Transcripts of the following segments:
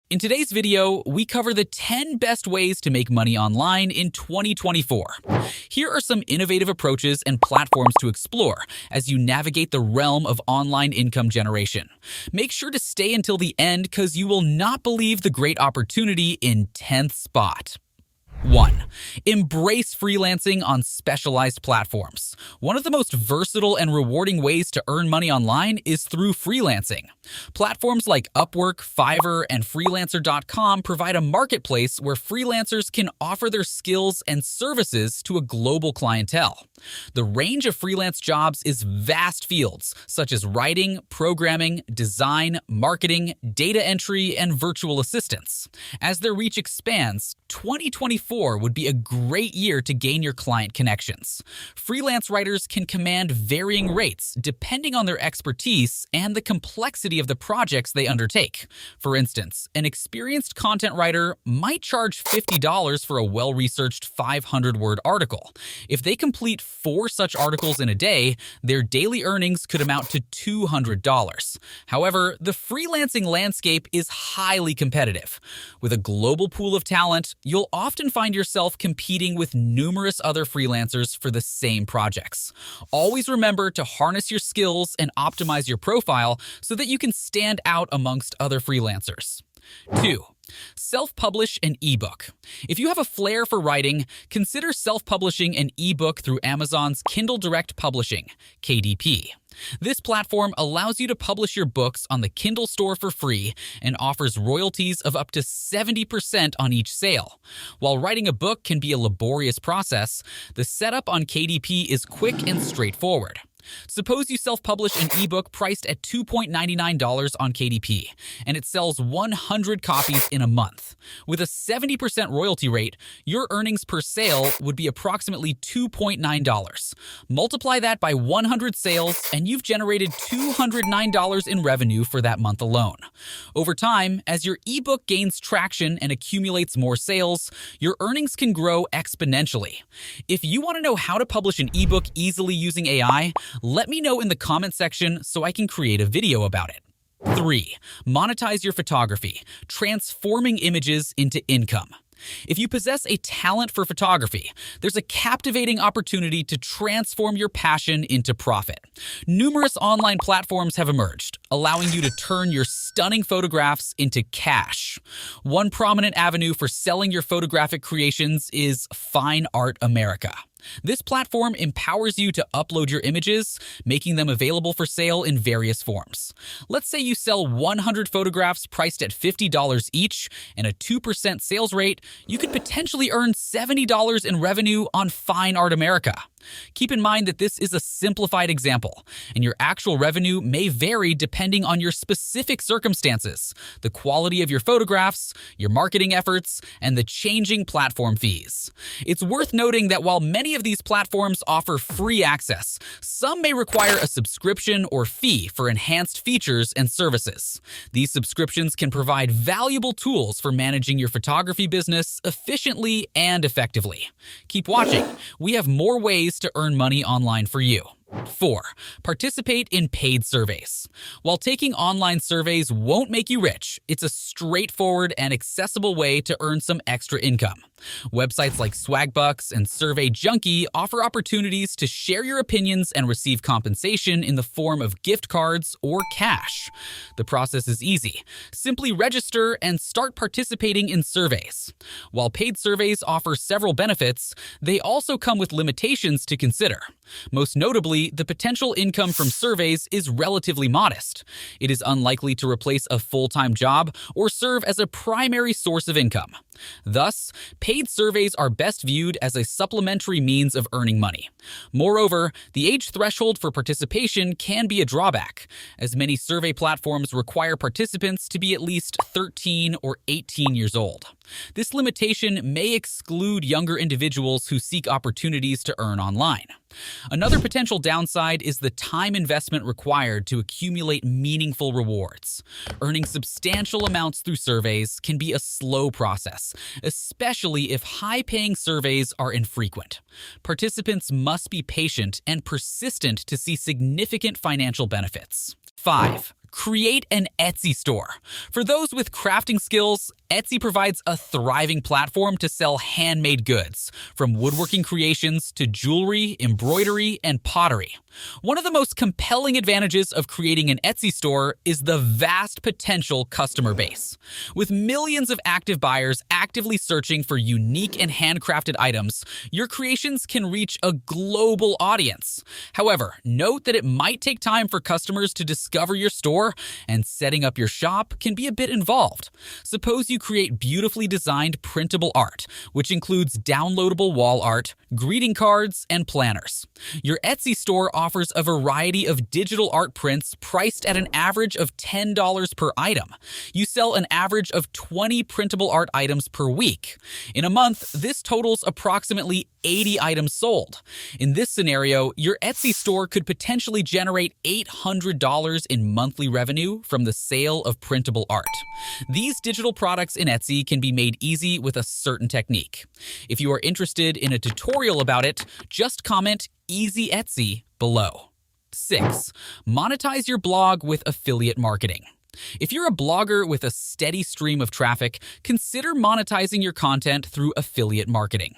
In today's video, we cover the 10 best ways to make money online in 2024. Here are some innovative approaches and platforms to explore as you navigate the realm of online income generation. Make sure to stay until the end because you will not believe the great opportunity in 10th spot. 1. Embrace freelancing on specialized platforms. One of the most versatile and rewarding ways to earn money online is through freelancing. Platforms like Upwork, Fiverr, and freelancer.com provide a marketplace where freelancers can offer their skills and services to a global clientele. The range of freelance jobs is vast fields such as writing, programming, design, marketing, data entry, and virtual assistants. As their reach expands, 2024 would be a great year to gain your client connections. Freelance writers can command varying rates depending on their expertise and the complexity of the projects they undertake. For instance, an experienced content writer might charge $50 for a well-researched 500-word article. If they complete 4 such articles in a day, their daily earnings could amount to $200. However, the freelancing landscape is highly competitive. With a global pool of talent, you'll often find yourself competing with numerous other freelancers for the same projects. Always remember to harness your skills and optimize your profile so that you can stand out amongst other freelancers. 2. Self-publish an ebook. If you have a flair for writing, consider self-publishing an ebook through Amazon's Kindle Direct Publishing, KDP. This platform allows you to publish your books on the Kindle store for free and offers royalties of up to 70% on each sale. While writing a book can be a laborious process, the setup on KDP is quick and straightforward. Suppose you self-publish an ebook priced at $2.99 on KDP, and it sells 100 copies in a month. With a 70% royalty rate, your earnings per sale would be approximately $2.9. Multiply that by 100 sales, and you've generated $209 in revenue for that month alone. Over time, as your ebook gains traction and accumulates more sales, your earnings can grow exponentially. If you want to know how to publish an ebook easily using AI, let me know in the comment section so I can create a video about it. 3. Monetize your photography, transforming images into income. If you possess a talent for photography, there's a captivating opportunity to transform your passion into profit. Numerous online platforms have emerged, allowing you to turn your stunning photographs into cash. One prominent avenue for selling your photographic creations is Fine Art America. This platform empowers you to upload your images, making them available for sale in various forms. Let's say you sell 100 photographs priced at $50 each and a 2% sales rate, you could potentially earn $70 in revenue on Fine Art America. Keep in mind that this is a simplified example, and your actual revenue may vary depending on your specific circumstances, the quality of your photographs, your marketing efforts, and the changing platform fees. It's worth noting that while many of these platforms offer free access, some may require a subscription or fee for enhanced features and services. These subscriptions can provide valuable tools for managing your photography business efficiently and effectively. Keep watching. We have more ways to earn money online for you. 4. Participate in paid surveys. While taking online surveys won't make you rich, it's a straightforward and accessible way to earn some extra income. Websites like Swagbucks and Survey Junkie offer opportunities to share your opinions and receive compensation in the form of gift cards or cash. The process is easy. Simply register and start participating in surveys. While paid surveys offer several benefits, they also come with limitations to consider. Most notably, the potential income from surveys is relatively modest. It is unlikely to replace a full-time job or serve as a primary source of income. Thus, paid surveys are best viewed as a supplementary means of earning money. Moreover, the age threshold for participation can be a drawback, as many survey platforms require participants to be at least 13 or 18 years old. This limitation may exclude younger individuals who seek opportunities to earn online. Another potential downside is the time investment required to accumulate meaningful rewards. Earning substantial amounts through surveys can be a slow process, especially if high-paying surveys are infrequent. Participants must be patient and persistent to see significant financial benefits. 5. Create an Etsy store. For those with crafting skills, Etsy provides a thriving platform to sell handmade goods, from woodworking creations to jewelry, embroidery, and pottery. One of the most compelling advantages of creating an Etsy store is the vast potential customer base. With millions of active buyers actively searching for unique and handcrafted items, your creations can reach a global audience. However, note that it might take time for customers to discover your store, and setting up your shop can be a bit involved. Suppose you create beautifully designed printable art, which includes downloadable wall art, greeting cards, and planners. Your Etsy store offers a variety of digital art prints priced at an average of $10 per item. You sell an average of 20 printable art items per week. In a month, this totals approximately 80 items sold. In this scenario, your Etsy store could potentially generate $800 in monthly revenue from the sale of printable art. These digital products in Etsy can be made easy with a certain technique. If you are interested in a tutorial about it, just comment "Easy Etsy" below. 6. Monetize your blog with affiliate marketing. If you're a blogger with a steady stream of traffic, consider monetizing your content through affiliate marketing.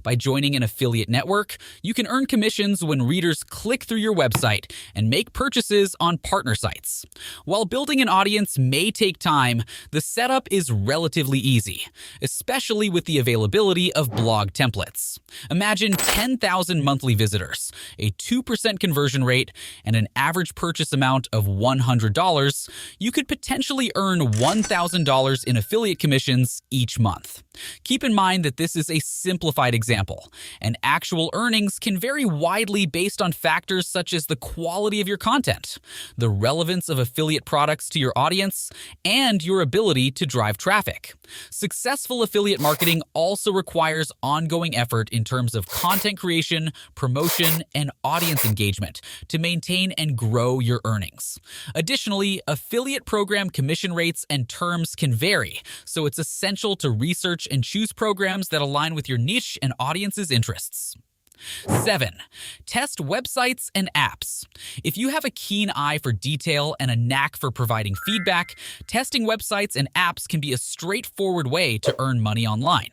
By joining an affiliate network, you can earn commissions when readers click through your website and make purchases on partner sites. While building an audience may take time, the setup is relatively easy, especially with the availability of blog templates. Imagine 10,000 monthly visitors, a 2% conversion rate, and an average purchase amount of $100. You could potentially earn $1,000 in affiliate commissions each month. Keep in mind that this is a simplified example, and actual earnings can vary widely based on factors such as the quality of your content, the relevance of affiliate products to your audience, and your ability to drive traffic. Successful affiliate marketing also requires ongoing effort in terms of content creation, promotion, and audience engagement to maintain and grow your earnings. Additionally, affiliate program commission rates and terms can vary, so it's essential to research and choose programs that align with your niche and audience's interests. 7. Test websites and apps. If you have a keen eye for detail and a knack for providing feedback, testing websites and apps can be a straightforward way to earn money online.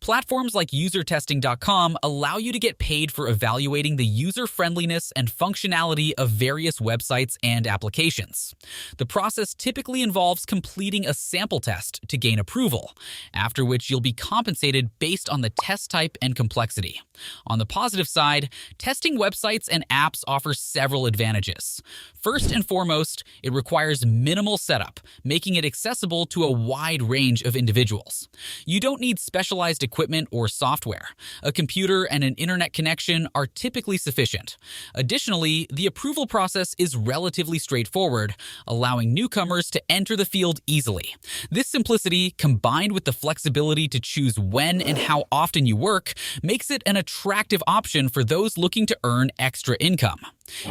Platforms like usertesting.com allow you to get paid for evaluating the user-friendliness and functionality of various websites and applications. The process typically involves completing a sample test to gain approval, after which you'll be compensated based on the test type and complexity. On the positive side, testing websites and apps offers several advantages. First and foremost, it requires minimal setup, making it accessible to a wide range of individuals. You don't need specialized equipment or software. A computer and an internet connection are typically sufficient. Additionally, the approval process is relatively straightforward, allowing newcomers to enter the field easily. This simplicity, combined with the flexibility to choose when and how often you work, makes it an attractive option for those looking to earn extra income.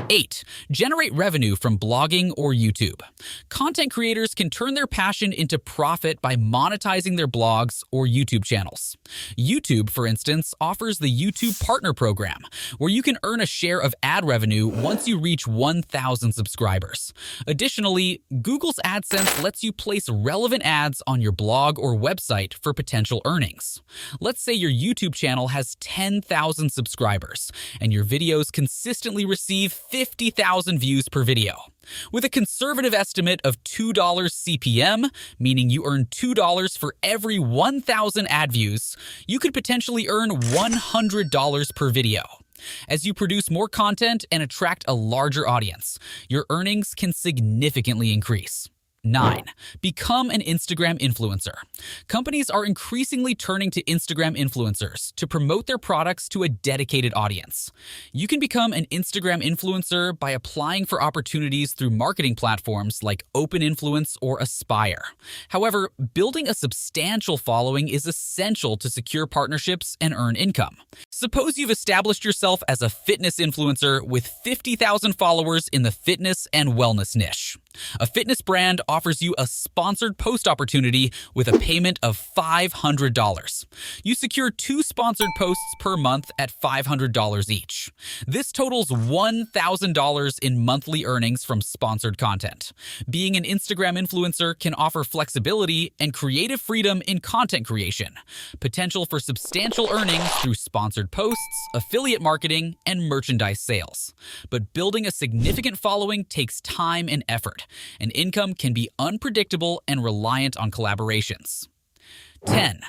8. Generate revenue from blogging or YouTube. Content creators can turn their passion into profit by monetizing their blogs or YouTube channels. YouTube, for instance, offers the YouTube Partner Program, where you can earn a share of ad revenue once you reach 1,000 subscribers. Additionally, Google's AdSense lets you place relevant ads on your blog or website for potential earnings. Let's say your YouTube channel has 10,000 subscribers, and your videos consistently receive 50,000 views per video. With a conservative estimate of $2 CPM, meaning you earn $2 for every 1,000 ad views, you could potentially earn $100 per video. As you produce more content and attract a larger audience, your earnings can significantly increase. 9. Become an Instagram influencer. Companies are increasingly turning to Instagram influencers to promote their products to a dedicated audience. You can become an Instagram influencer by applying for opportunities through marketing platforms like OpenInfluence or Aspire. However, building a substantial following is essential to secure partnerships and earn income. Suppose you've established yourself as a fitness influencer with 50,000 followers in the fitness and wellness niche. A fitness brand offers you a sponsored post opportunity with a payment of $500. You secure 2 sponsored posts per month at $500 each. This totals $1,000 in monthly earnings from sponsored content. Being an Instagram influencer can offer flexibility and creative freedom in content creation, potential for substantial earnings through sponsored posts, affiliate marketing, and merchandise sales. But building a significant following takes time and effort, and income can be unpredictable and reliant on collaborations. 10.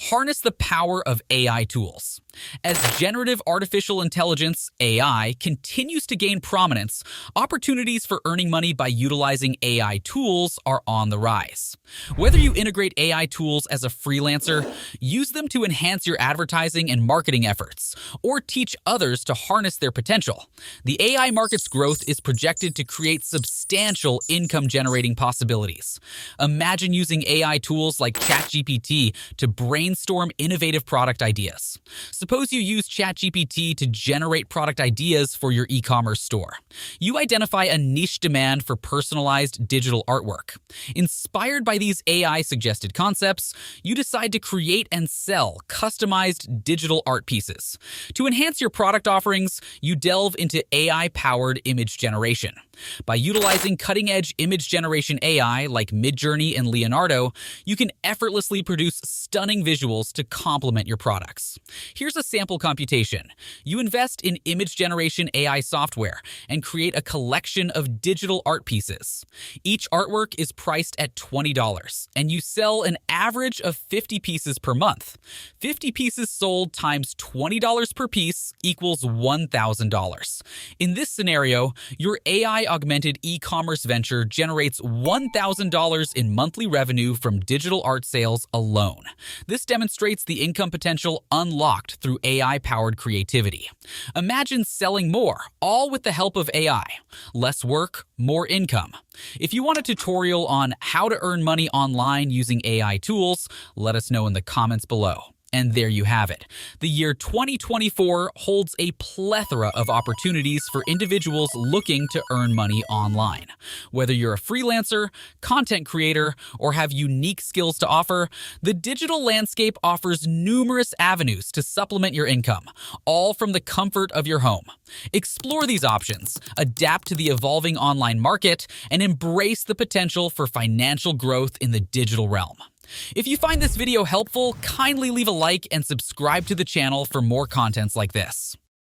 Harness the power of AI tools. As generative artificial intelligence, AI, continues to gain prominence, opportunities for earning money by utilizing AI tools are on the rise. Whether you integrate AI tools as a freelancer, use them to enhance your advertising and marketing efforts, or teach others to harness their potential, the AI market's growth is projected to create substantial income-generating possibilities. Imagine using AI tools like ChatGPT to brainstorm innovative product ideas. Suppose you use ChatGPT to generate product ideas for your e-commerce store. You identify a niche demand for personalized digital artwork. Inspired by these AI-suggested concepts, you decide to create and sell customized digital art pieces. To enhance your product offerings, you delve into AI-powered image generation. By utilizing cutting-edge image generation AI like Midjourney and Leonardo, you can effortlessly produce stunning visuals to complement your products. Here's a sample computation. You invest in image generation AI software and create a collection of digital art pieces. Each artwork is priced at $20, and you sell an average of 50 pieces per month. 50 pieces sold times $20 per piece equals $1,000. In this scenario, your AI-augmented e-commerce venture generates $1,000 in monthly revenue from digital art sales alone. This demonstrates the income potential unlocked through AI-powered creativity. Imagine selling more, all with the help of AI. Less work, more income. If you want a tutorial on how to earn money online using AI tools, let us know in the comments below. And there you have it. The year 2024 holds a plethora of opportunities for individuals looking to earn money online. Whether you're a freelancer, content creator, or have unique skills to offer, the digital landscape offers numerous avenues to supplement your income, all from the comfort of your home. Explore these options, adapt to the evolving online market, and embrace the potential for financial growth in the digital realm. If you find this video helpful, kindly leave a like and subscribe to the channel for more contents like this.